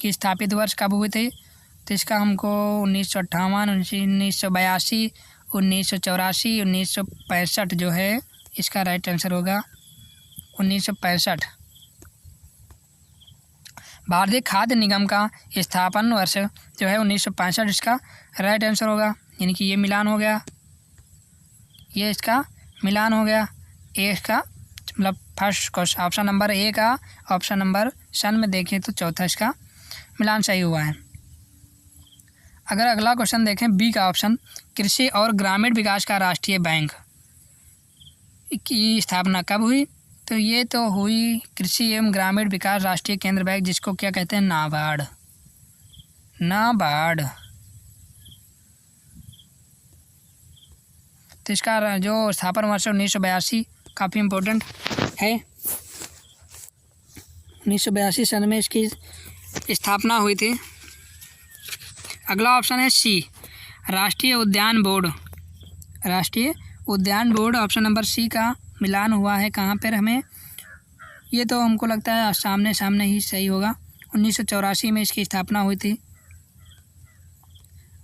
की स्थापित वर्ष कब हुए थे? तो इसका हमको 1958, 1982, 1984, 1965 जो है इसका राइट आंसर होगा 1965। भारतीय खाद्य निगम का स्थापन वर्ष जो है 1965 इसका राइट आंसर होगा। यानी कि ये मिलान हो गया, ये इसका मिलान हो गया। ए इसका मतलब first question option number A का ऑप्शन नंबर सन में देखें तो चौथा इसका मिलान सही हुआ है। अगर अगला क्वेश्चन देखें बी का ऑप्शन, कृषि और ग्रामीण विकास का राष्ट्रीय बैंक की स्थापना कब हुई? तो ये तो हुई कृषि एवं ग्रामीण विकास राष्ट्रीय केंद्र बैंक, जिसको क्या कहते हैं? नाबार्ड। नाबार्ड। तो इसका जो स्थापना वर्ष 1982 काफ़ी इम्पोर्टेंट है। 1982 सन में इसकी स्थापना हुई थी। अगला ऑप्शन है सी, राष्ट्रीय उद्यान बोर्ड। राष्ट्रीय उद्यान बोर्ड ऑप्शन नंबर सी का मिलान हुआ है कहाँ पर? हमें ये तो हमको लगता है सामने सामने ही सही होगा। 1984 में इसकी स्थापना हुई थी।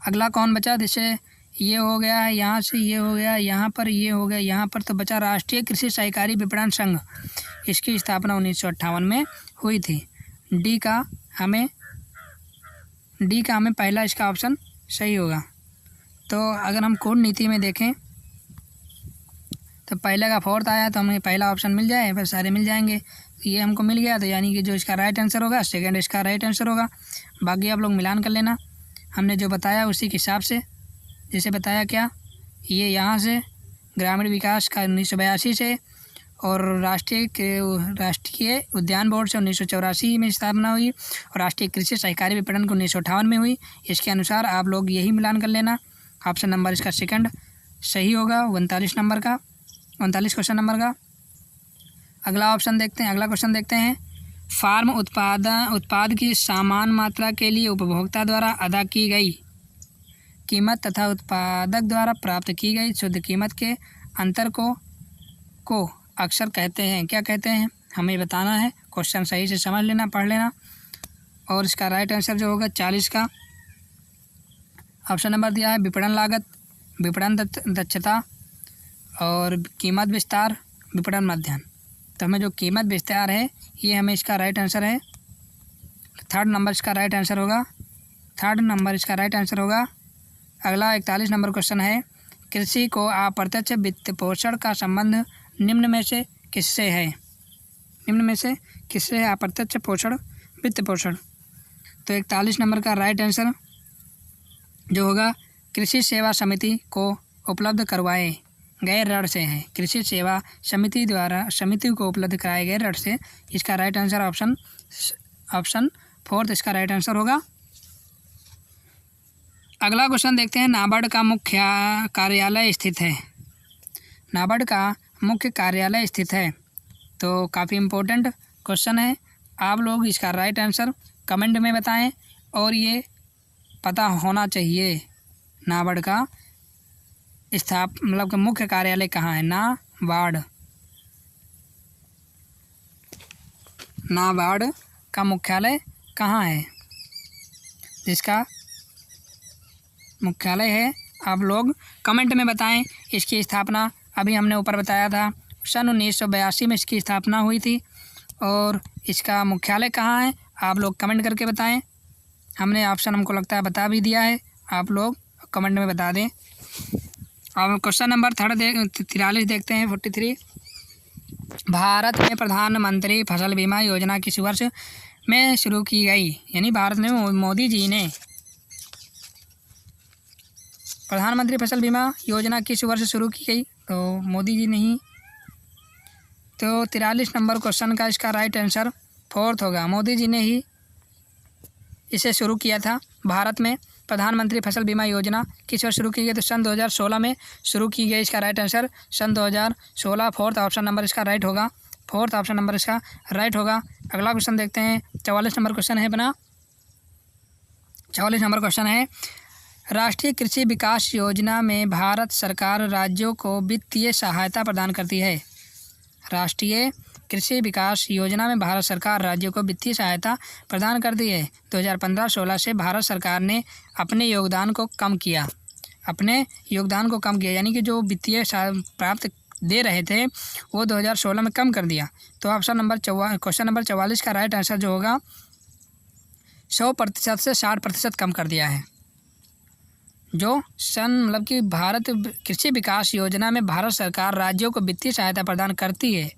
अगला कौन बचा? जैसे ये हो गया, यहाँ से ये हो गया, यहाँ पर ये हो गया, यहाँ पर तो बचा राष्ट्रीय कृषि सहकारी विपणन संघ। इसकी स्थापना 1958 में हुई थी। डी का हमें पहला इसका ऑप्शन सही होगा। तो अगर हम कोड नीति में देखें तो पहले का फोर्थ आया तो हमें पहला ऑप्शन मिल जाए, फिर सारे मिल जाएंगे। ये हमको मिल गया, तो यानी कि जो इसका राइट आंसर होगा सेकंड इसका राइट आंसर होगा। बाकी आप लोग मिलान कर लेना। हमने जो बताया उसी के हिसाब से, जैसे बताया क्या, ये यहाँ से ग्रामीण विकास का 1982 से और राष्ट्रीय उद्यान बोर्ड से 1984 में स्थापना हुई और राष्ट्रीय कृषि सहकारी विपणन को 1958 में हुई। इसके अनुसार आप लोग यही मिलान कर लेना। ऑप्शन नंबर इसका सेकंड सही होगा 39 क्वेश्चन नंबर का। अगला क्वेश्चन देखते हैं। फार्म उत्पाद की समान मात्रा के लिए उपभोक्ता द्वारा अदा की गई कीमत तथा उत्पादक द्वारा प्राप्त की गई शुद्ध कीमत के अंतर को अक्सर कहते हैं, क्या कहते हैं? हमें बताना है। क्वेश्चन सही से समझ लेना, पढ़ लेना। और इसका राइट आंसर जो होगा 40 का ऑप्शन नंबर दिया है विपणन लागत, विपणन दक्षता और कीमत विस्तार, विपणन माध्याह्न। तो हमें जो कीमत विस्तार है ये हमें इसका राइट आंसर है। थर्ड नंबर इसका राइट आंसर होगा। अगला 41 नंबर क्वेश्चन है, कृषि को अप्रत्यक्ष वित्त पोषण का संबंध निम्न में से किससे है? अप्रत्यक्ष पोषण वित्त पोषण? तो 41 नंबर का राइट आंसर जो होगा कृषि सेवा समिति को उपलब्ध करवाए गए ऋण से है। कृषि सेवा समिति द्वारा समिति को उपलब्ध कराए गए ऋण से। इसका राइट आंसर ऑप्शन फोर्थ इसका राइट आंसर होगा। अगला क्वेश्चन देखते हैं। नाबार्ड का मुख्य कार्यालय स्थित है। तो काफ़ी इम्पोर्टेंट क्वेश्चन है। आप लोग इसका राइट आंसर कमेंट में बताएं। और ये पता होना चाहिए नाबार्ड का मतलब मुख्य कार्यालय कहाँ है। नाबार्ड का मुख्यालय कहाँ है, जिसका मुख्यालय है, आप लोग कमेंट में बताएं। इसकी स्थापना अभी हमने ऊपर बताया था, सन 1982 में इसकी स्थापना हुई थी। और इसका मुख्यालय कहाँ है, आप लोग कमेंट करके बताएं। हमने ऑप्शन हमको लगता है बता भी दिया है, आप लोग कमेंट में बता दें। अब क्वेश्चन नंबर 43 देखते हैं। 43, भारत में प्रधानमंत्री फसल बीमा योजना किस वर्ष में शुरू की गई। यानी भारत में मोदी जी ने प्रधानमंत्री फसल बीमा योजना किस वर्ष शुरू की गई, तो मोदी जी ने ही। तो 43 नंबर क्वेश्चन का इसका राइट आंसर 4 होगा। मोदी जी ने ही इसे शुरू किया था। भारत में प्रधानमंत्री फसल बीमा योजना किस वर्ष शुरू की गई, तो सन 2016 में शुरू की गई। इसका राइट आंसर सन 2016, 4th ऑप्शन नंबर इसका राइट होगा। 4th ऑप्शन नंबर इसका राइट होगा। अगला क्वेश्चन देखते हैं। 44 नंबर क्वेश्चन है अपना। 44 नंबर क्वेश्चन है, राष्ट्रीय कृषि विकास योजना में भारत सरकार राज्यों को वित्तीय सहायता प्रदान करती है। राष्ट्रीय कृषि विकास योजना में भारत सरकार राज्यों को वित्तीय सहायता प्रदान करती है। 2015-16 से भारत सरकार ने अपने योगदान को कम किया। यानी कि जो वित्तीय प्राप्त दे रहे थे वो 2016 में कम कर दिया। तो क्वेश्चन नंबर 44 का राइट आंसर जो होगा 100% से 60% कम कर दिया है। जो मतलब कि भारत कृषि विकास योजना में भारत सरकार राज्यों को वित्तीय सहायता प्रदान करती है,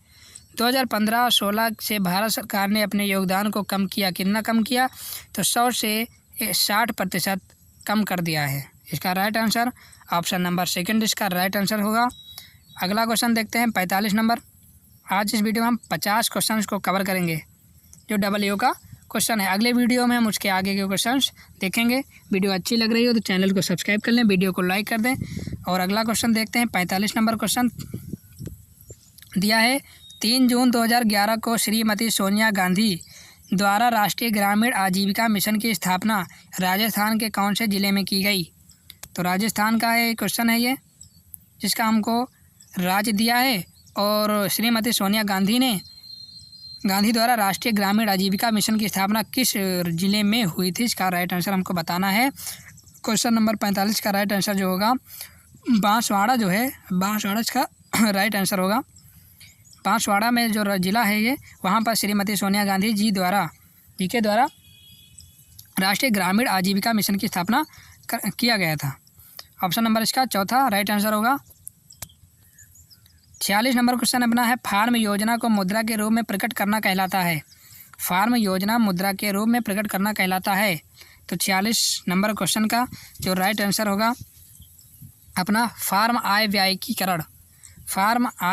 2015-16 से भारत सरकार ने अपने योगदान को कम किया। कितना कम किया, तो 100 से 60% कम कर दिया है। इसका राइट आंसर ऑप्शन नंबर 2 इसका राइट आंसर होगा। अगला क्वेश्चन देखते हैं 45 नंबर। आज इस वीडियो में हम 50 क्वेश्चन को कवर करेंगे, जो WO का क्वेश्चन है। अगले वीडियो में हम उसके आगे के क्वेश्चंस देखेंगे। वीडियो अच्छी लग रही हो तो चैनल को सब्सक्राइब कर लें, वीडियो को लाइक कर दें। और अगला क्वेश्चन देखते हैं। 45 नंबर क्वेश्चन दिया है, 3 जून 2011 को श्रीमती सोनिया गांधी द्वारा राष्ट्रीय ग्रामीण आजीविका मिशन की स्थापना राजस्थान के कौन से ज़िले में की गई। तो राजस्थान का ये क्वेश्चन है, ये जिसका हमको राज्य दिया है। और श्रीमती सोनिया गांधी द्वारा राष्ट्रीय ग्रामीण आजीविका मिशन की स्थापना किस ज़िले में हुई थी, इसका राइट आंसर हमको बताना है। क्वेश्चन नंबर 45 का राइट आंसर जो होगा बांसवाड़ा इसका राइट आंसर होगा। बांसवाड़ा में जो ज़िला है ये, वहाँ पर श्रीमती सोनिया गांधी जी के द्वारा राष्ट्रीय ग्रामीण आजीविका मिशन की स्थापना किया गया था। ऑप्शन नंबर इसका 4 राइट आंसर होगा। 46 नंबर क्वेश्चन अपना है, फार्म योजना को मुद्रा के रूप में प्रकट करना कहलाता है। फार्म योजना मुद्रा के रूप में प्रकट करना कहलाता है। तो 46 नंबर क्वेश्चन का जो राइट आंसर होगा अपना फार्म आय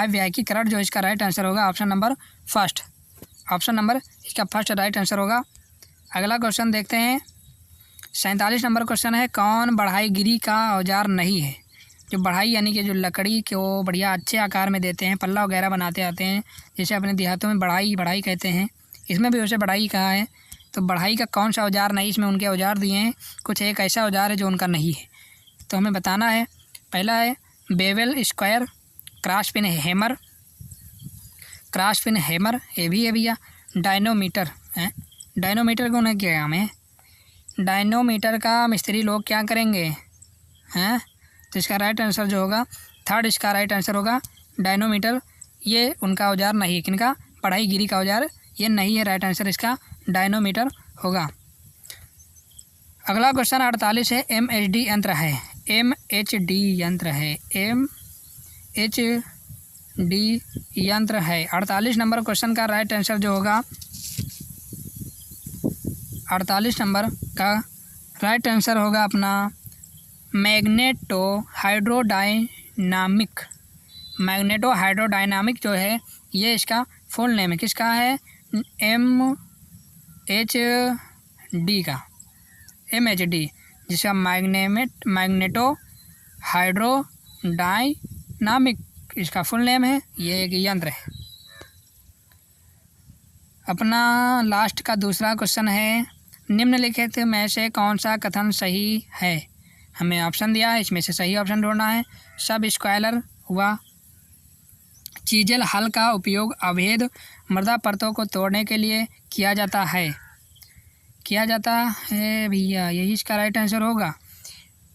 व्ययीकरण जो इसका राइट आंसर होगा option number first. Option number इसका फर्स्ट राइट आंसर होगा। अगला क्वेश्चन देखते हैं। 47 नंबर क्वेश्चन है, कौन बढ़ाईगिरी का औजार नहीं है। जो बढ़ाई यानी कि जो लकड़ी को बढ़िया अच्छे आकार में देते हैं, पल्ला वगैरह बनाते आते हैं, जैसे अपने देहातों में बढ़ाई कहते हैं, इसमें भी वैसे बढ़ाई कहा है। तो बढ़ाई का कौन सा औजार नहीं, इसमें उनके औजार दिए हैं, कुछ एक ऐसा औजार है जो उनका नहीं है, तो हमें बताना है। पहला है बेवल स्क्वायर, क्रॉसपिन हैमर, ये भी है भैया। डायनोमीटर है, डायनोमीटर को उन्हें क्या काम है, डायनोमीटर का मिस्त्री लोग क्या करेंगे हैं। तो इसका राइट आंसर जो होगा 3rd इसका राइट आंसर होगा डायनोमीटर। ये उनका औजार नहीं है, किनका, बढ़ाईगिरी का औजार ये नहीं है। राइट आंसर इसका डायनोमीटर होगा। अगला क्वेश्चन 48 है, MHD यंत्र है। MHD यंत्र है। 48 नंबर क्वेश्चन का राइट आंसर जो होगा 48 नंबर का राइट आंसर होगा अपना मैग्नेटो हाइड्रोडायनामिक जो है ये इसका फुल नेम है। किसका है, MHD जिसका मैग्नेटो हाइड्रोडायनामिक इसका फुल नेम है। ये एक यंत्र है। अपना लास्ट का दूसरा क्वेश्चन है, निम्नलिखित में से कौन सा कथन सही है। हमें ऑप्शन दिया है, इसमें से सही ऑप्शन ढूंढना है। सब स्क्वायर हुआ, चीजल हल का उपयोग अवैध मृदा परतों को तोड़ने के लिए किया जाता है भैया, यही इसका राइट आंसर होगा।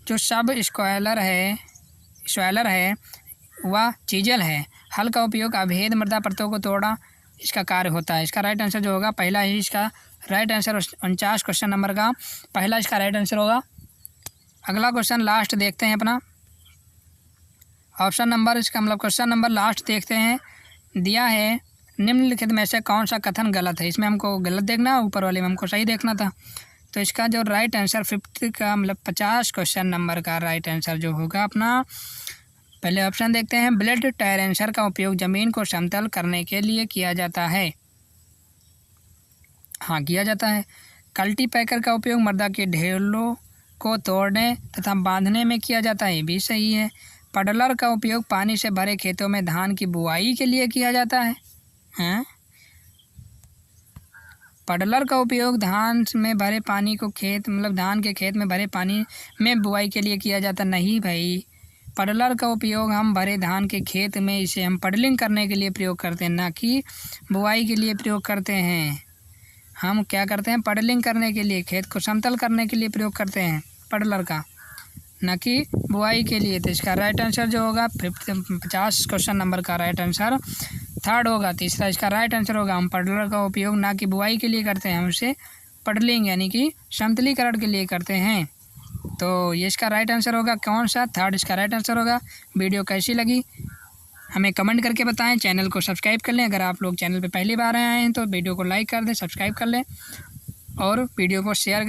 जो सब स्क्वायर है वह चीजल है, हल का उपयोग अवैध मृदा परतों को तोड़ा इसका कार्य होता है। इसका राइट आंसर जो होगा पहला ही इसका राइट आंसर 49 क्वेश्चन नंबर का पहला इसका राइट आंसर होगा। अगला क्वेश्चन लास्ट देखते हैं अपना, ऑप्शन नंबर इसका मतलब क्वेश्चन नंबर लास्ट देखते हैं। दिया है निम्नलिखित में से कौन सा कथन गलत है। इसमें हमको गलत देखना, ऊपर वाले में हमको सही देखना था। तो इसका जो राइट आंसर 50 का मतलब 50 क्वेश्चन नंबर का राइट आंसर जो होगा अपना, पहले ऑप्शन देखते हैं, ब्लेड टेरेंसर का उपयोग ज़मीन को समतल करने के लिए किया जाता है। हाँ, किया जाता है। कल्टीपैकर का उपयोग मृदा के ढेलों को तोड़ने तथा बांधने में किया जाता है, ये भी सही है। पडलर का उपयोग पानी से भरे खेतों में धान की बुआई के लिए किया जाता है। हैं? पडलर का उपयोग धान में भरे पानी को खेत मतलब धान के खेत में भरे पानी में बुआई के लिए किया जाता नहीं भाई। पडलर का उपयोग हम भरे धान के खेत में इसे हम पडलिंग करने के लिए प्रयोग करते हैं, ना कि बुआई के लिए प्रयोग करते हैं। हम क्या करते हैं, पडलिंग करने के लिए, खेत को समतल करने के लिए प्रयोग करते हैं पडलर का, ना कि बुआई के लिए। तो इसका राइट आंसर जो होगा 50 क्वेश्चन नंबर का राइट आंसर थर्ड होगा। तीसरा इसका राइट आंसर होगा, हम पडलर का उपयोग ना कि बुआई के लिए करते हैं, हम उसे पडलिंग यानी कि समतलीकरण के लिए करते हैं। तो ये इसका राइट आंसर होगा कौन सा, थर्ड इसका राइट आंसर होगा। वीडियो कैसी लगी हमें कमेंट करके बताएं। चैनल को सब्सक्राइब कर लें, अगर आप लोग चैनल पे पहली बार आए हैं तो वीडियो को लाइक कर दें, सब्सक्राइब कर लें और वीडियो को शेयर कर